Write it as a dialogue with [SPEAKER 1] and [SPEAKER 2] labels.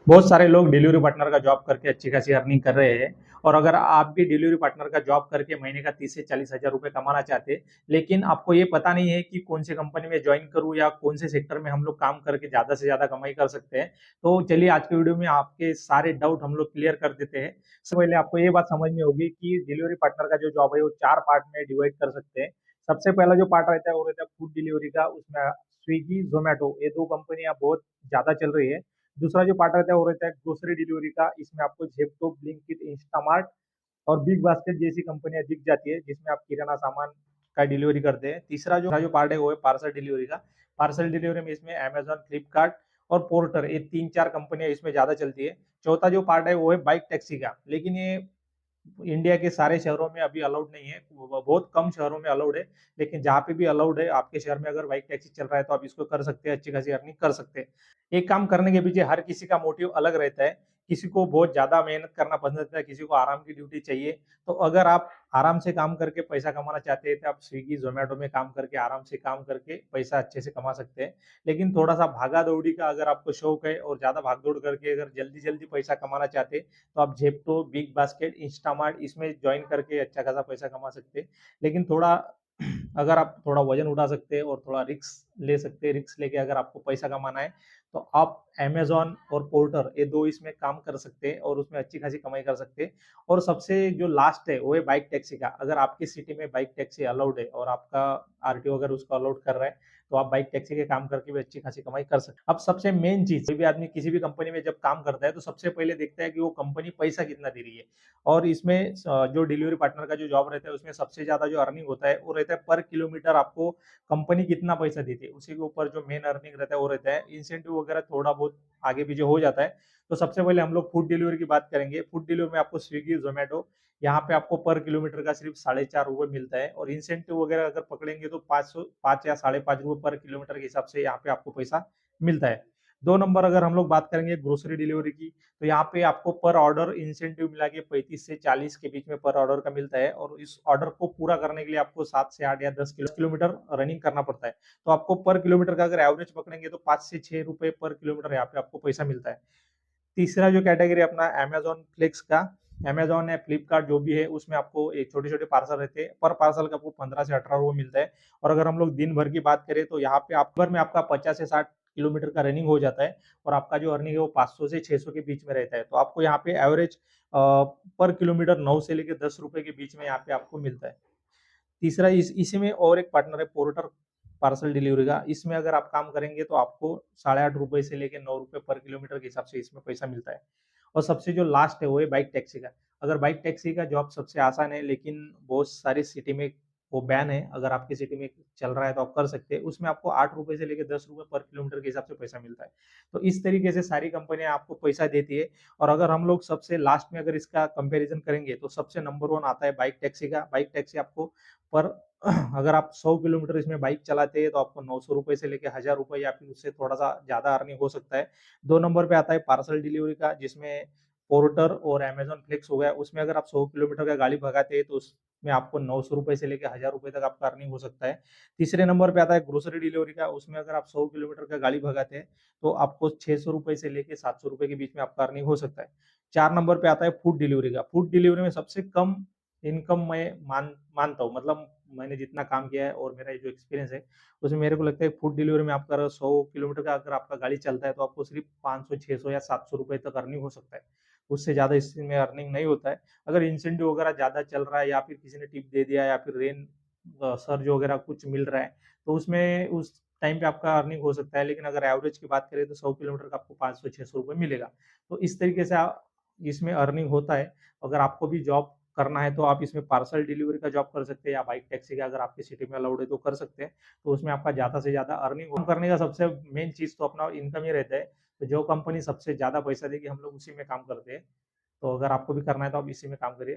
[SPEAKER 1] बहुत सारे लोग डिलीवरी पार्टनर का जॉब करके अच्छी खासी अर्निंग कर रहे हैं। और अगर आप भी डिलीवरी पार्टनर का जॉब करके महीने का 30 से 40 हजार रुपए कमाना चाहते हैं, लेकिन आपको ये पता नहीं है कि कौन सी कंपनी में ज्वाइन करूं या कौन से सेक्टर में हम लोग काम करके ज्यादा से ज्यादा कमाई कर सकते हैं, तो चलिए आज के वीडियो में आपके सारे डाउट हम लोग क्लियर कर देते हैं। सबसे पहले आपको ये बात समझनी होगी कि डिलीवरी पार्टनर का जो जॉब है वो 4 पार्ट में डिवाइड कर सकते हैं। सबसे पहला जो पार्ट रहता है वो रहता है फूड डिलीवरी का। उसमें स्विगी, जोमेटो, ये दो कंपनियां बहुत ज्यादा चल रही है। दूसरा जो पार्ट रहता है वो रहता है ग्रोसरी डिलीवरी का। इसमें आपको जेप्टो, ब्लिंकिट, इंस्टामार्ट और बिग बास्केट जैसी कंपनियां दिख जाती है, जिसमें आप किराना सामान का डिलीवरी करते हैं। तीसरा जो पार्ट है वो है पार्सल डिलीवरी का। पार्सल डिलीवरी में इसमें अमेजोन, फ्लिपकार्ट और पोर्टर, ये 3-4 कंपनियां इसमें ज्यादा चलती है। चौथा जो पार्ट है वो है बाइक टैक्सी का, लेकिन ये इंडिया के सारे शहरों में अभी अलाउड नहीं है, बहुत कम शहरों में अलाउड है। लेकिन जहाँ पे भी अलाउड है, आपके शहर में अगर बाइक टैक्सी चल रहा है तो आप इसको कर सकते हैं, अच्छी खासी अर्निंग कर सकते हैं। एक काम करने के पीछे हर किसी का मोटिव अलग रहता है। किसी को बहुत ज्यादा मेहनत करना पसंद आता है, किसी को आराम की ड्यूटी चाहिए। तो अगर आप आराम से काम करके पैसा कमाना चाहते हैं तो आप स्विगी, जोमेटो में काम करके आराम से काम करके पैसा अच्छे से कमा सकते हैं। लेकिन थोड़ा सा भागा दौड़ी का अगर आपको शौक है और ज्यादा भाग दौड़ करके अगर जल्दी जल्दी पैसा कमाना चाहते हैं, तो आप जेप्टो, बिग बास्केट, इंस्टामार्ट इसमें ज्वाइन करके अच्छा खासा पैसा कमा सकते हैं। लेकिन थोड़ा अगर आप थोड़ा वजन उठा सकते हैं और थोड़ा रिस्क ले सकते हैं, रिस्क लेके अगर आपको पैसा कमाना है तो आप अमेजोन और पोर्टर, ये दो इसमें काम कर सकते हैं और उसमें अच्छी खासी कमाई कर सकते हैं। और सबसे जो लास्ट है वो है बाइक टैक्सी का। अगर आपकी सिटी में बाइक टैक्सी अलाउड है और आपका आरटीओ अगर उसको अलाउड कर रहा है, तो आप बाइक टैक्सी के काम करके भी अच्छी खासी कमाई कर सकते हैं। अब सबसे मेन चीज, कोई भी आदमी किसी भी कंपनी में जब काम करता है तो सबसे पहले देखता है कि वो कंपनी पैसा कितना दे रही है। और इसमें जो डिलीवरी पार्टनर का जो जॉब रहता है उसमें सबसे ज्यादा जो अर्निंग होता है वो रहता है पर किलोमीटर। आपको कंपनी कितना पैसा देती है उसी के ऊपर जो मेन अर्निंग रहता है वो रहता है। इंसेंटिव वगैरह थोड़ा बहुत आगे पीछे हो जाता है। तो सबसे पहले हम लोग फूड डिलीवरी की बात करेंगे। फूड डिलीवरी में आपको स्विगी, जोमेटो, यहाँ पे आपको पर किलोमीटर का सिर्फ 4.5 रुपए मिलता है। और इंसेंटिव वगैरह अगर पकड़ेंगे तो 5 या 5.5 रुपए पर किलोमीटर के हिसाब से यहाँ पे आपको पैसा मिलता है। 2 नंबर अगर हम लोग बात करेंगे ग्रोसरी डिलीवरी की, तो यहाँ पे आपको पर ऑर्डर इंसेंटिव मिला के 35 से 40 के बीच में पर ऑर्डर का मिलता है। और इस ऑर्डर को पूरा करने के लिए आपको 7 से 8 या 10 किलोमीटर रनिंग करना पड़ता है। तो आपको पर किलोमीटर का अगर एवरेज पकड़ेंगे तो 5 से 6 रुपए पर किलोमीटर यहाँ पे आपको पैसा मिलता है। तीसरा जो कैटेगरी अपना अमेजोन फ्लिक्स का, अमेजोन है, फ्लिपकार्ट जो भी है, उसमें आपको एक छोटे छोटे पार्सल रहते हैं। पर पार्सल का आपको 15 से 18 रुपए मिलता है। और अगर हम लोग दिन भर की बात करें तो यहाँ पे आप भर में आपका 50 से 60 किलोमीटर का रनिंग हो जाता है। और आपका जो अर्निंग है वो 500 से 600 के बीच में रहता है। तो आपको यहाँ पे एवरेज पर किलोमीटर 9 से लेकर 10 रुपए के बीच में यहाँ पे आपको मिलता है। तीसरा इसी में और एक पार्टनर है पोर्टर पार्सल डिलीवरी का। इसमें अगर आप काम करेंगे तो आपको 8.5 रुपए से लेकर 9 रुपए पर किलोमीटर के हिसाब से इसमें पैसा मिलता है। और सबसे जो लास्ट है वो है बाइक टैक्सी का। अगर बाइक टैक्सी का जॉब सबसे आसान है, लेकिन बहुत सारी सिटी में वो बैन है। अगर आपकी सिटी में चल रहा है तो आप कर सकते हैं। उसमें आपको 8 रुपए से लेकर 10 रुपए पर किलोमीटर के हिसाब से पैसा मिलता है। तो इस तरीके से सारी कंपनियां आपको पैसा देती है। और अगर हम लोग सबसे लास्ट में अगर इसका कंपैरिजन करेंगे तो सबसे नंबर 1 आता है बाइक टैक्सी का। बाइक टैक्सी आपको पर अगर आप 100 किलोमीटर इसमें बाइक चलाते हैं तो आपको 900 रुपए से लेकर 1000 रुपए या फिर उससे थोड़ा सा ज्यादा अर्निंग हो सकता है। 2 नंबर पे आता है पार्सल डिलीवरी का, जिसमें पोर्टर और अमेजोन फ्लिक्स हो गया। उसमें अगर आप 100 किलोमीटर का गाड़ी भगाते हैं तो उसमें आपको 900 रुपए से लेकर 1000 रुपए तक आपका अर्निंग हो सकता है। तीसरे नंबर पे आता है ग्रोसरी डिलीवरी का। उसमें अगर आप 100 किलोमीटर का गाड़ी भगाते हैं तो आपको 600 रुपए से लेकर 700 रुपए के बीच में आपका अर्निंग हो सकता है। 4 नंबर पे आता है फूड डिलीवरी का। फूड डिलीवरी में सबसे कम इनकम मैं मानता हूँ, मतलब मैंने जितना काम किया है और मेरा जो एक्सपीरियंस है उसमें मेरे को लगता है फूड डिलीवरी में आपका अगर 100 किलोमीटर का अगर आपका गाड़ी चलता है तो आपको सिर्फ 500, 600 या 700 रुपए तक अर्निंग हो सकता है। उससे ज्यादा इसमें अर्निंग नहीं होता है। अगर इंसेंटिव वगैरह ज्यादा चल रहा है या फिर किसी ने टिप दे दिया या फिर रेन सर्ज वगैरह कुछ मिल रहा है तो उसमें उस टाइम पे आपका अर्निंग हो सकता है। लेकिन अगर एवरेज की बात करें तो 100 किलोमीटर का आपको 500-600 रुपए मिलेगा। तो इस तरीके से इसमें अर्निंग होता है। अगर आपको भी जॉब करना है तो आप इसमें पार्सल डिलीवरी का जॉब कर सकते हैं या बाइक टैक्सी का अगर आपकी सिटी में अलाउड है तो कर सकते हैं। तो उसमें आपका ज्यादा से ज्यादा अर्निंग करने का सबसे मेन चीज तो अपना इनकम ही रहता है। तो जो कंपनी सबसे ज्यादा पैसा देगी हम लोग उसी में काम करते हैं। तो अगर आपको भी करना है तो आप इसी में काम करिए।